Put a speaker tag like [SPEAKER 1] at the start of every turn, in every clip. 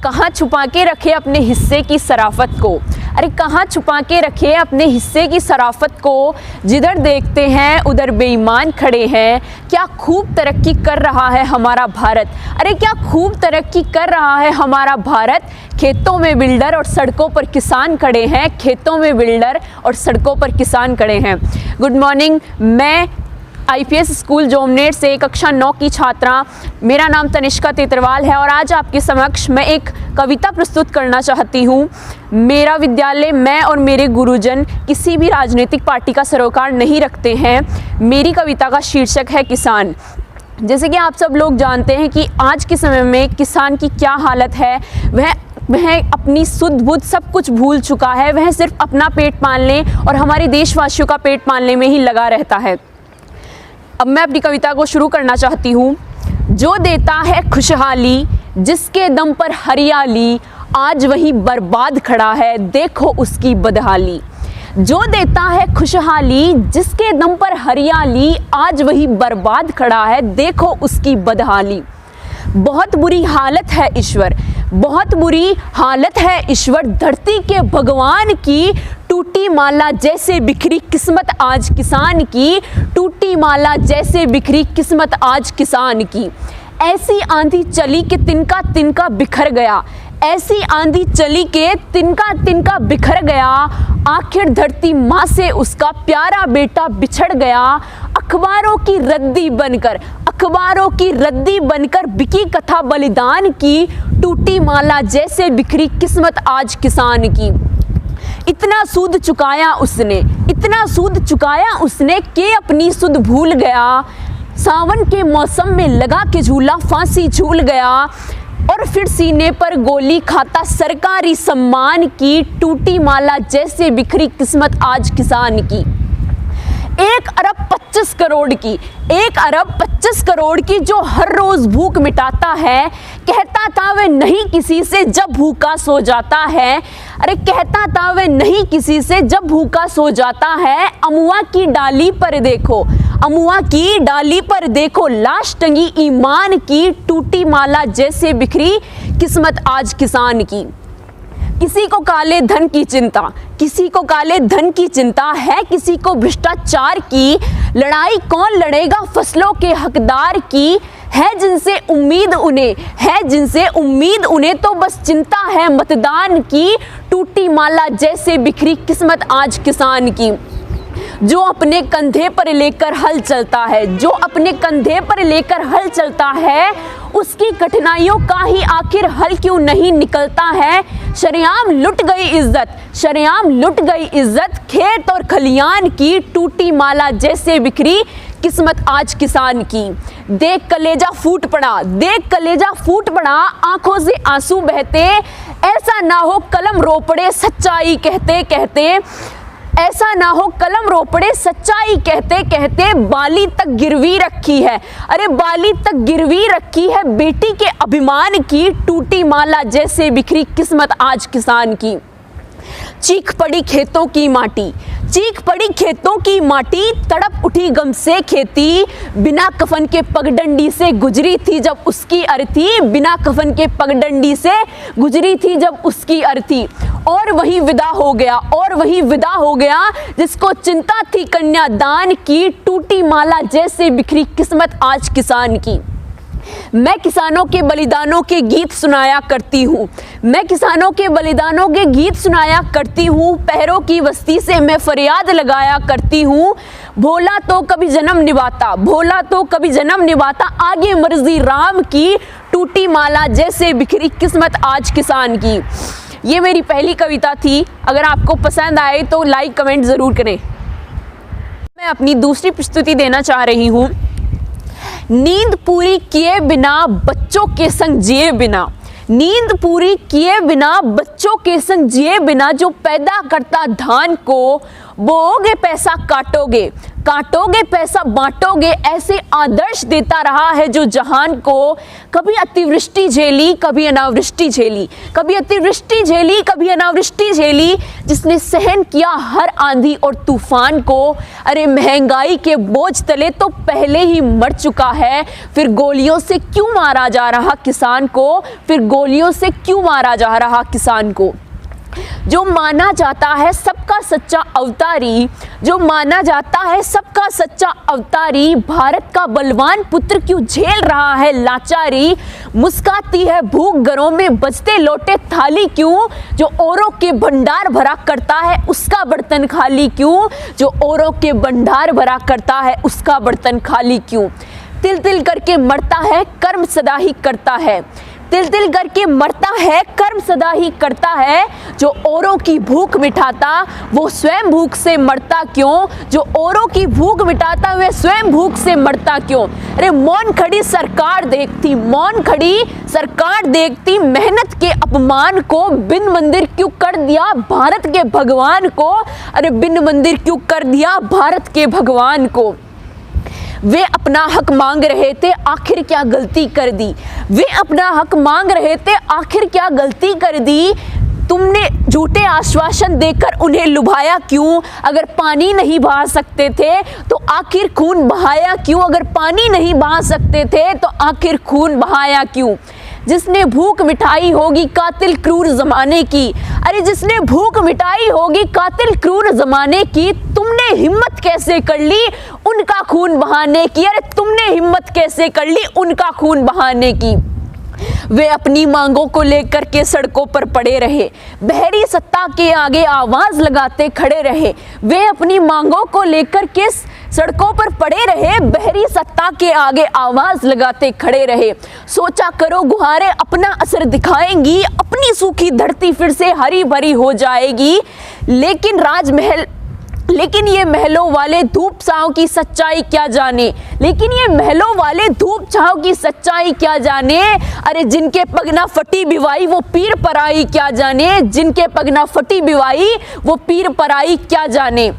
[SPEAKER 1] कहाँ छुपा के रखे अपने हिस्से की शराफत को। अरे कहाँ छुपा के रखे अपने हिस्से की शराफत को, जिधर देखते हैं उधर बेईमान खड़े हैं। क्या खूब तरक्की कर रहा है हमारा भारत, अरे क्या खूब तरक्की कर रहा है हमारा भारत। खेतों में बिल्डर और सड़कों पर किसान खड़े हैं, खेतों में बिल्डर और सड़कों पर किसान खड़े हैं। गुड मॉर्निंग, मैं IPS स्कूल जोमनेर से कक्षा 9 की छात्रा, मेरा नाम तनिष्का तेतरवाल है और आज आपके समक्ष मैं एक कविता प्रस्तुत करना चाहती हूँ। मेरा विद्यालय, मैं और मेरे गुरुजन किसी भी राजनीतिक पार्टी का सरोकार नहीं रखते हैं। मेरी कविता का शीर्षक है किसान। जैसे कि आप सब लोग जानते हैं कि आज के समय में किसान की क्या हालत है। वह अपनी सुध बुध सब कुछ भूल चुका है। वह सिर्फ अपना पेट पालने और हमारे देशवासियों का पेट पालने में ही लगा रहता है। अब मैं अपनी कविता को शुरू करना चाहती हूँ। जो देता है खुशहाली, जिसके दम पर हरियाली, आज वही बर्बाद खड़ा है, देखो उसकी बदहाली। जो देता है खुशहाली, जिसके दम पर हरियाली, आज वही बर्बाद खड़ा है, देखो उसकी बदहाली। बहुत बुरी हालत है ईश्वर, बहुत बुरी हालत है ईश्वर, धरती के भगवान की। टूटी माला जैसे बिखरी किस्मत आज किसान की, टूटी माला जैसे बिखरी किस्मत आज किसान की। ऐसी आंधी चली कि तिनका तिनका बिखर गया, ऐसी आंधी चली के तिनका तिनका बिखर गया। आखिर धरती माँ से उसका प्यारा बेटा बिछड़ गया। अखबारों की रद्दी बनकर, अखबारों की रद्दी बनकर बिकी कथा बलिदान की। टूटी माला जैसे बिखरी किस्मत आज किसान की। इतना सूद चुकाया उसने, इतना सूद चुकाया उसने कि अपनी सुध भूल गया। सावन के मौसम में लगा के झूला फांसी झूल गया और फिर सीने पर गोली खाता सरकारी सम्मान की। टूटी माला जैसे बिखरी किस्मत आज किसान की। 1 अरब 25 करोड़ की, 1 अरब 25 करोड़ की जो हर रोज भूख मिटाता है। कहता था वह नहीं किसी से जब भूखा सो जाता है, अरे कहता था वह नहीं किसी से जब भूखा सो जाता है। अमुआ की डाली पर देखो, अमुआ की डाली पर देखो, लाश टंगी ईमान की। टूटी माला जैसे बिखरी किस्मत आज किसान की। किसी को काले धन की चिंता, किसी को काले धन की चिंता है, किसी को भ्रष्टाचार की। लड़ाई कौन लड़ेगा फसलों के हकदार की। है जिनसे उम्मीद उन्हें, है जिनसे उम्मीद उन्हें, तो बस चिंता है मतदान की। टूटी माला जैसे बिखरी किस्मत आज किसान की। जो अपने कंधे पर लेकर हल चलता है, जो अपने कंधे पर लेकर हल चलता है, उसकी कठिनाइयों का ही आखिर हल क्यों नहीं निकलता है। शरेआम लुट गई इज्जत, शरेआम लुट गई इज्जत, खेत और खलियान की। टूटी माला जैसे बिखरी किस्मत आज किसान की। देख कलेजा फूट पड़ा, देख कलेजा फूट पड़ा, आंखों से आंसू बहते। ऐसा ना हो कलम रो पड़े सच्चाई कहते कहते, ऐसा ना हो कलम रो पड़े सच्चाई कहते कहते। बाली तक गिरवी रखी है, अरे बाली तक गिरवी रखी है बेटी के अभिमान की। टूटी माला जैसे बिखरी किस्मत आज किसान की। चीख पड़ी खेतों की माटी, चीख पड़ी खेतों की माटी, तड़प उठी गम से खेती। बिना कफन के पगडंडी से गुजरी थी जब उसकी अर्थी, बिना कफन के पगडंडी से गुजरी थी जब उसकी अर्थी। और वही विदा हो गया, और वही विदा हो गया जिसको चिंता थी कन्यादान की। टूटी माला जैसे बिखरी किस्मत आज किसान की। मैं किसानों के बलिदानों के गीत सुनाया करती हूँ, मैं किसानों के बलिदानों के गीत सुनाया करती हूँ। पहरों की बस्ती से मैं फरियाद लगाया करती हूँ। भोला तो कभी जन्म निभाता, भोला तो कभी जन्म निभाता, आगे मर्जी राम की। टूटी माला जैसे बिखरी किस्मत आज किसान की। ये मेरी पहली कविता थी। अगर आपको पसंद आए तो लाइक कमेंट ज़रूर करें। मैं अपनी दूसरी प्रस्तुति देना चाह रही हूँ। नींद पूरी किए बिना बच्चों के संग जिए बिना, नींद पूरी किए बिना बच्चों के संग जिए बिना। जो पैदा करता धान को, बोओगे पैसा काटोगे, काटोगे पैसा बांटोगे, ऐसे आदर्श देता रहा है जो जहान को। कभी अतिवृष्टि झेली, कभी अनावृष्टि झेली, कभी अतिवृष्टि झेली, कभी अनावृष्टि झेली। जिसने सहन किया हर आंधी और तूफान को। अरे महंगाई के बोझ तले तो पहले ही मर चुका है, फिर गोलियों से क्यों मारा जा रहा किसान को, फिर गोलियों से क्यों मारा जा रहा किसान को। जो माना जाता है सबका सच्चा अवतारी, जो माना जाता है सबका सच्चा अवतारी, भारत का बलवान पुत्र क्यों झेल रहा है लाचारी। मुस्काती है भूख घरों में बजते लौटे थाली क्यों, जो औरों के भंडार भरा करता है उसका बर्तन खाली क्यों, जो औरों के भंडार भरा करता है उसका बर्तन खाली क्यों। तिल तिल करके मरता है कर्म सदा ही करता है, तिल तिल करके मरता है कर्म सदा ही करता है। जो औरों की भूख मिटाता वो स्वयं भूख से मरता क्यों, जो औरों की भूख मिटाता वे स्वयं भूख से मरता क्यों। अरे मौन खड़ी सरकार देखती, मौन खड़ी सरकार देखती मेहनत के अपमान को, बिन मंदिर क्यों कर दिया भारत के भगवान को। अरे बिन मंदिर क्यों कर दिया भारत के भगवान को। वे अपना हक मांग रहे थे आखिर क्या गलती कर दी, वे अपना हक मांग रहे थे आखिर क्या गलती कर दी। तुमने झूठे आश्वासन देकर उन्हें लुभाया क्यों, अगर पानी नहीं बहा सकते थे तो आखिर खून बहाया क्यों, अगर पानी नहीं बहा सकते थे तो आखिर खून बहाया क्यों। जिसने भूख मिटाई होगी कातिल क्रूर जमाने की, अरे जिसने भूख मिटाई होगी कातिल क्रूर जमाने की, तुमने हिम्मत कैसे कर ली उनका खून बहाने की। अरे तुमने हिम्मत कैसे कर ली उनका खून बहाने की। वे अपनी मांगों को लेकर के सड़कों पर पड़े रहे, बहरी सत्ता के आगे आवाज लगाते खड़े रहे। वे अपनी मांगों को लेकर के सड़कों पर पड़े रहे, बहरी सत्ता के आगे आवाज लगाते खड़े रहे। सोचा करो गुहारें अपना असर दिखाएंगी, अपनी सूखी धरती फिर से हरी भरी हो जाएगी। लेकिन ये महलों वाले धूप छांव की सच्चाई क्या जाने, लेकिन ये महलों वाले धूप छांव की सच्चाई क्या जाने। अरे जिनके पगना फटी बिवाई वो पीर पराई क्या जाने, जिनके पगना फटी बिवाई वो पीर पराई क्या जाने।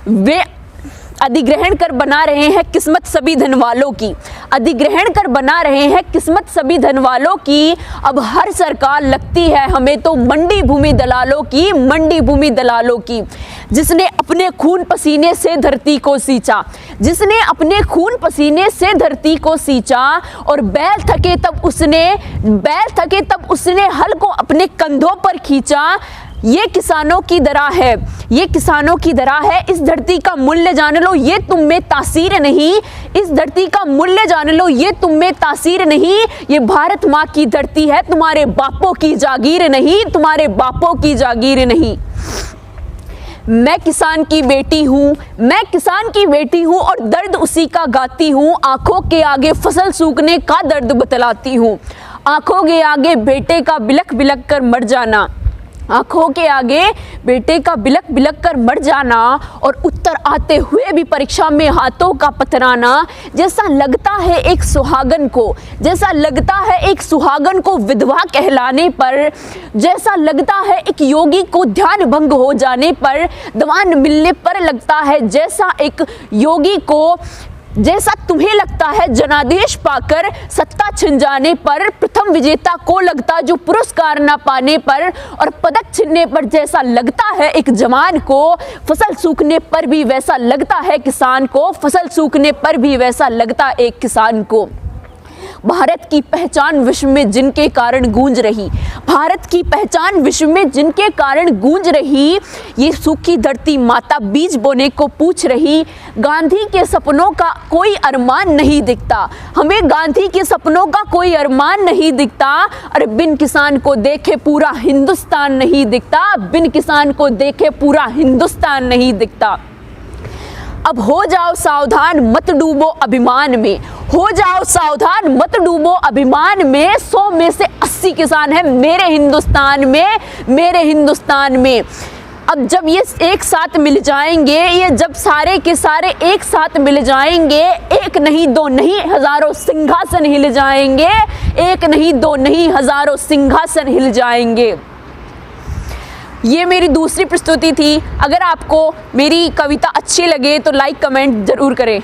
[SPEAKER 1] वे अधिग्रहण कर बना रहे हैं किस्मत सभी धन वालों की, अधिग्रहण कर बना रहे हैं किस्मत सभी धन वालों की। अब हर सरकार लगती है हमें तो मंडी भूमि दलालों की, मंडी भूमि दलालों की। जिसने अपने खून पसीने से धरती को सींचा, जिसने अपने खून पसीने से धरती को सींचा, और बैल थके तब उसने हल को अपने कंधों पर खींचा। ये किसानों की दरा है, ये किसानों की दरा है। इस धरती का मूल्य जान लो ये तुम में तासीर नहीं, इस धरती का मूल्य जान लो ये तुम में तासीर नहीं। ये भारत माँ की धरती है तुम्हारे बापों की जागीर नहीं, तुम्हारे बापों की जागीर नहीं। मैं किसान की बेटी हूँ, मैं किसान की बेटी हूँ और दर्द उसी का गाती हूँ। आंखों के आगे फसल सूखने का दर्द बतलाती हूँ, आंखों के आगे बेटे का बिलख बिलख कर मर जाना, आंखों के आगे बेटे का बिलख बिलख कर मर जाना, और उत्तर आते हुए भी परीक्षा में हाथों का पथराना। जैसा लगता है एक सुहागन को, जैसा लगता है एक सुहागन को विधवा कहलाने पर, जैसा लगता है एक योगी को ध्यान भंग हो जाने पर, दवा न मिलने पर लगता है जैसा एक योगी को, जैसा तुम्हें लगता है जनादेश पाकर सत्ता छिन जाने पर, प्रथम विजेता को लगता जो पुरस्कार ना पाने पर, और पदक छिनने पर जैसा लगता है एक जवान को, फसल सूखने पर भी वैसा लगता है किसान को, फसल सूखने पर भी वैसा लगता एक किसान को। भारत की पहचान विश्व में जिनके कारण गूंज रही, भारत की पहचान विश्व में जिनके कारण गूंज रही, ये सूखी धरती माता बीज बोने को पूछ रही। गांधी के सपनों का कोई अरमान नहीं दिखता, हमें गांधी के सपनों का कोई अरमान नहीं दिखता। और बिन किसान को देखे पूरा हिंदुस्तान नहीं दिखता, बिन किसान को देखे पूरा हिंदुस्तान नहीं दिखता। अब हो जाओ सावधान मत डूबो अभिमान में, हो जाओ सावधान मत डूबो अभिमान में। 100 में से 80 किसान हैं मेरे हिंदुस्तान में, मेरे हिंदुस्तान में। अब जब ये एक साथ मिल जाएंगे, ये जब सारे के सारे एक साथ मिल जाएंगे, एक नहीं दो नहीं हजारों सिंहासन हिल जाएंगे, एक नहीं दो नहीं हजारों सिंहासन हिल जाएंगे। ये मेरी दूसरी प्रस्तुति थी। अगर आपको मेरी कविता अच्छी लगे तो लाइक कमेंट ज़रूर करें।